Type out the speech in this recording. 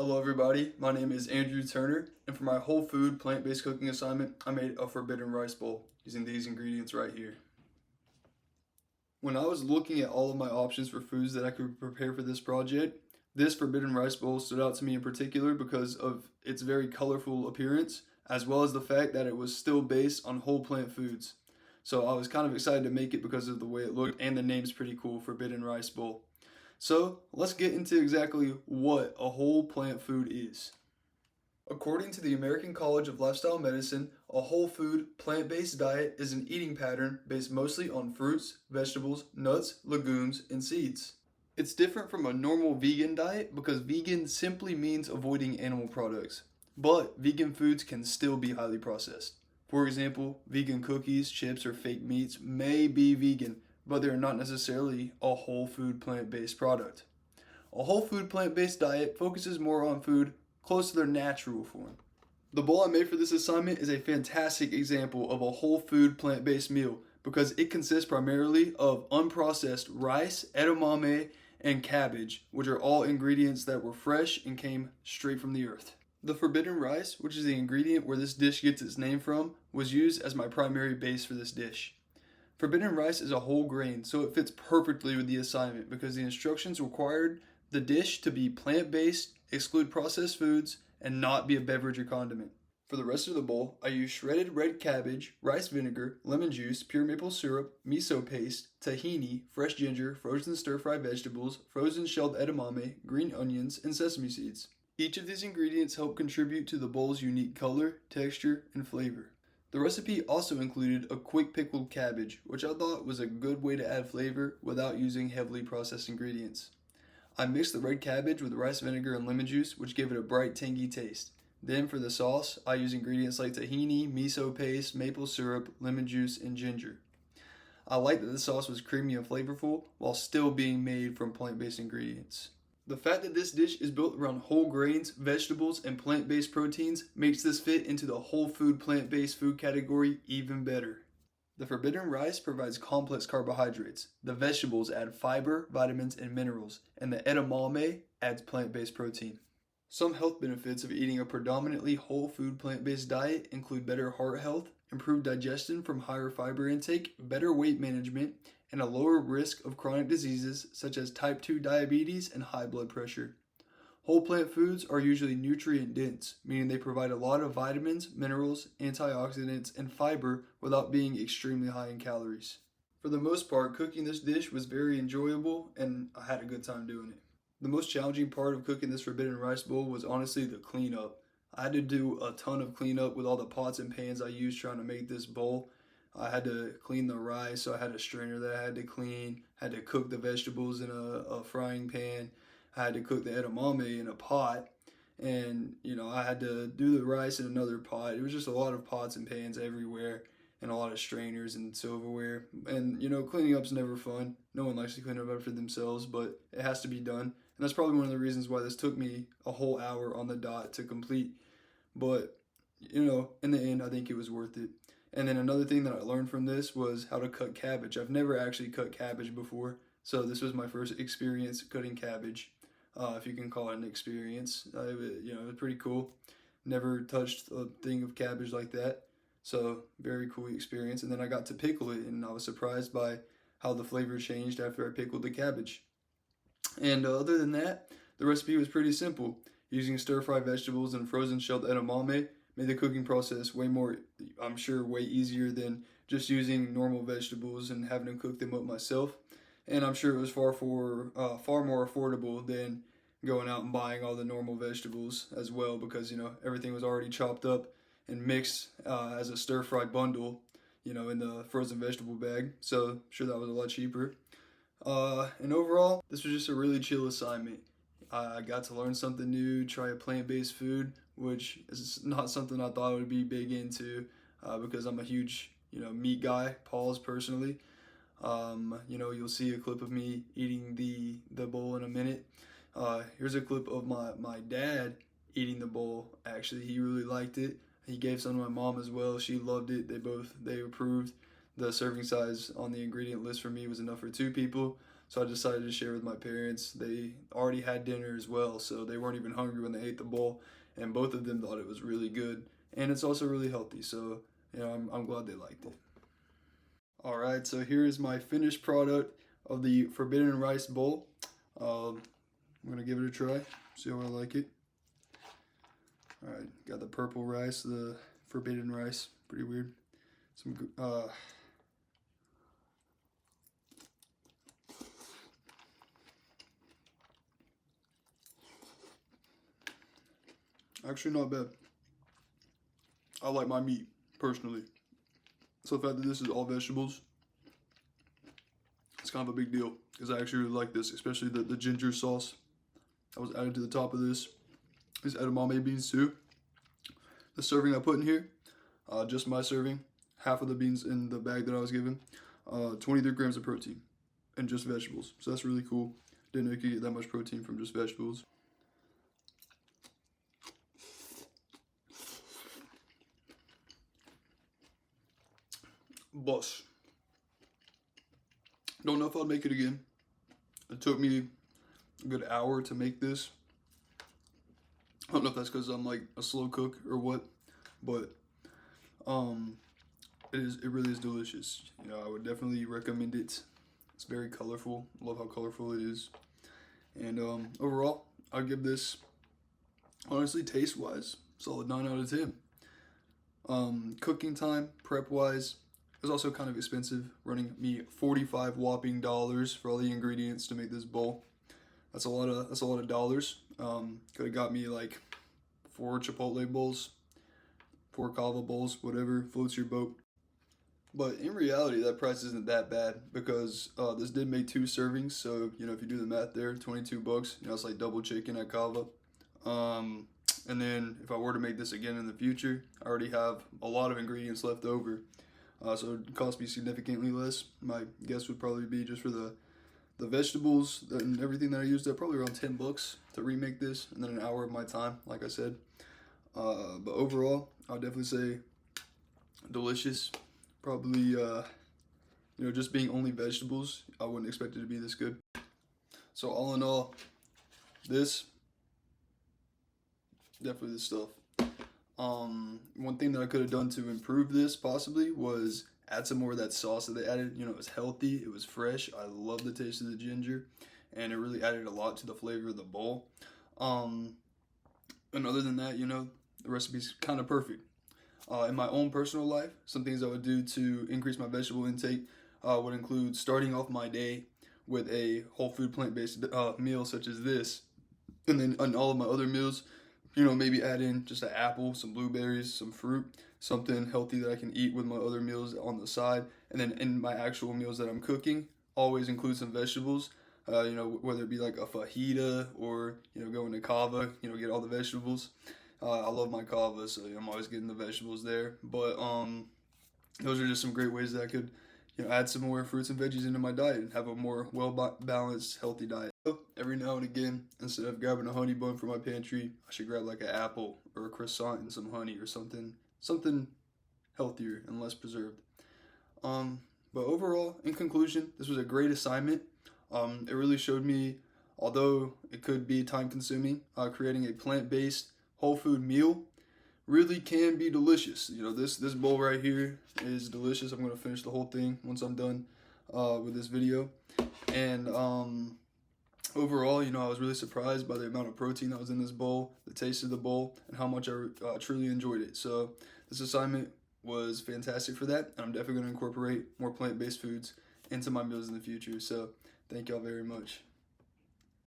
Hello everybody, my name is Andrew Turner, and for my whole food plant-based cooking assignment, I made a forbidden rice bowl using these ingredients right here. When I was looking at all of my options for foods that I could prepare for this project, this forbidden rice bowl stood out to me in particular because of its very colorful appearance, as well as the fact that it was still based on whole plant foods. So I was kind of excited to make it because of the way it looked, and the name's pretty cool, Forbidden Rice Bowl. So let's get into exactly what a whole plant food is. According to the American College of Lifestyle Medicine, a whole food, plant based diet is an eating pattern based mostly on fruits, vegetables, nuts, legumes, and seeds. It's different from a normal vegan diet because vegan simply means avoiding animal products. But vegan foods can still be highly processed. For example, vegan cookies, chips, or fake meats may be vegan, but they're not necessarily a whole food plant based product. A whole food plant based diet focuses more on food close to their natural form. The bowl I made for this assignment is a fantastic example of a whole food plant based meal because it consists primarily of unprocessed rice, edamame, and cabbage, which are all ingredients that were fresh and came straight from the earth. The forbidden rice, which is the ingredient where this dish gets its name from, was used as my primary base for this dish. Forbidden rice is a whole grain, so it fits perfectly with the assignment because the instructions required the dish to be plant-based, exclude processed foods, and not be a beverage or condiment. For the rest of the bowl, I used shredded red cabbage, rice vinegar, lemon juice, pure maple syrup, miso paste, tahini, fresh ginger, frozen stir-fried vegetables, frozen shelled edamame, green onions, and sesame seeds. Each of these ingredients help contribute to the bowl's unique color, texture, and flavor. The recipe also included a quick pickled cabbage, which I thought was a good way to add flavor without using heavily processed ingredients. I mixed the red cabbage with rice vinegar and lemon juice, which gave it a bright, tangy taste. Then for the sauce, I use ingredients like tahini, miso paste, maple syrup, lemon juice, and ginger. I like that the sauce was creamy and flavorful while still being made from plant-based ingredients. The fact that this dish is built around whole grains, vegetables, and plant-based proteins makes this fit into the whole food plant-based food category even better. The forbidden rice provides complex carbohydrates, the vegetables add fiber, vitamins, and minerals, and the edamame adds plant-based protein. Some health benefits of eating a predominantly whole food plant-based diet include better heart health, improved digestion from higher fiber intake, better weight management, and a lower risk of chronic diseases such as type 2 diabetes and high blood pressure. Whole plant foods are usually nutrient dense, meaning they provide a lot of vitamins, minerals, antioxidants, and fiber without being extremely high in calories. For the most part, cooking this dish was very enjoyable and I had a good time doing it. The most challenging part of cooking this forbidden rice bowl was honestly the cleanup. I had to do a ton of cleanup with all the pots and pans I used trying to make this bowl. I had to clean the rice, so I had a strainer that I had to clean. I had to cook the vegetables in a frying pan. I had to cook the edamame in a pot. And, I had to do the rice in another pot. It was just a lot of pots and pans everywhere and a lot of strainers and silverware. And, cleaning up's never fun. No one likes to clean up after themselves, but it has to be done. And that's probably one of the reasons why this took me a whole hour on the dot to complete. But, in the end, I think it was worth it. And then another thing that I learned from this was how to cut cabbage. I've never actually cut cabbage before, so this was my first experience cutting cabbage, if you can call it an experience. It was pretty cool. Never touched a thing of cabbage like that, so very cool experience. And then I got to pickle it, and I was surprised by how the flavor changed after I pickled the cabbage. And other than that, the recipe was pretty simple. Using stir-fried vegetables and frozen shelled edamame made the cooking process way easier than just using normal vegetables and having to cook them up myself. And I'm sure it was far more affordable than going out and buying all the normal vegetables as well because, everything was already chopped up and mixed as a stir-fried bundle, in the frozen vegetable bag. So I'm sure that was a lot cheaper. And overall, this was just a really chill assignment. I got to learn something new, try a plant-based food, which is not something I thought I would be big into because I'm a huge, meat guy, pause personally. You'll see a clip of me eating the bowl in a minute. Here's a clip of my dad eating the bowl. Actually, he really liked it. He gave some to my mom as well. She loved it. They approved. The serving size on the ingredient list for me was enough for 2 people. So I decided to share with my parents. They already had dinner as well, so they weren't even hungry when they ate the bowl, and both of them thought it was really good, and it's also really healthy. So I'm glad they liked it. All right, so here is my finished product of the Forbidden Rice Bowl. I'm gonna give it a try, see how I like it. All right, got the purple rice, the forbidden rice, pretty weird. Actually not bad. I like my meat, personally. So the fact that this is all vegetables, it's kind of a big deal, because I actually really like this, especially the ginger sauce that was added to the top of this. These edamame beans too. The serving I put in here, just my serving, half of the beans in the bag that I was given, 23 grams of protein, and just vegetables. So that's really cool. Didn't know you could get that much protein from just vegetables. Boss. Don't know if I'll make it again. It took me a good hour to make this. I don't know if that's because I'm like a slow cook or what, but it really is delicious. You know, I would definitely recommend it. It's very colorful. I love how colorful it is. And overall, I'll give this, honestly, taste wise, solid 9 out of 10. Cooking time, prep wise, it was also kind of expensive, running me $45 whopping for all the ingredients to make this bowl. That's a lot of dollars. Could have got me like 4 Chipotle bowls, 4 kava bowls, whatever floats your boat. But in reality, that price isn't that bad, because this did make 2 servings. So you know, if you do the math there, $22. You know, it's like double chicken at kava. And then if I were to make this again in the future, I already have a lot of ingredients left over. So it would cost me significantly less. My guess would probably be, just for the vegetables and everything that I used up, probably around $10 to remake this, and then an hour of my time, like I said. But overall, I'll definitely say delicious. Probably, you know, just being only vegetables, I wouldn't expect it to be this good. So all in all, this, definitely the stuff. One thing that I could have done to improve this possibly was add some more of that sauce that they added. You know, it was healthy, it was fresh. I love the taste of the ginger, and it really added a lot to the flavor of the bowl. And other than that, you know, the recipe's kind of perfect. In my own personal life, some things I would do to increase my vegetable intake would include starting off my day with a whole food plant-based meal such as this, and then on all of my other meals, you know, maybe add in just an apple, some blueberries, some fruit, something healthy that I can eat with my other meals on the side. And then in my actual meals that I'm cooking, always include some vegetables. You know, whether it be like a fajita or, you know, go into kava, you know, get all the vegetables. I love my kava, so I'm always getting the vegetables there. But those are just some great ways that I could, you know, add some more fruits and veggies into my diet and have a more well-balanced, healthy diet. Every now and again, instead of grabbing a honey bun from my pantry, I should grab like an apple or a croissant and some honey or something healthier and less preserved. But overall, in conclusion, this was a great assignment. It really showed me, although it could be time consuming, creating a plant-based whole food meal really can be delicious. You know, this bowl right here is delicious. I'm going to finish the whole thing once I'm done with this video. And overall, you know, I was really surprised by the amount of protein that was in this bowl, the taste of the bowl, and how much I truly enjoyed it. So this assignment was fantastic for that, and I'm definitely going to incorporate more plant-based foods into my meals in the future. So thank y'all very much.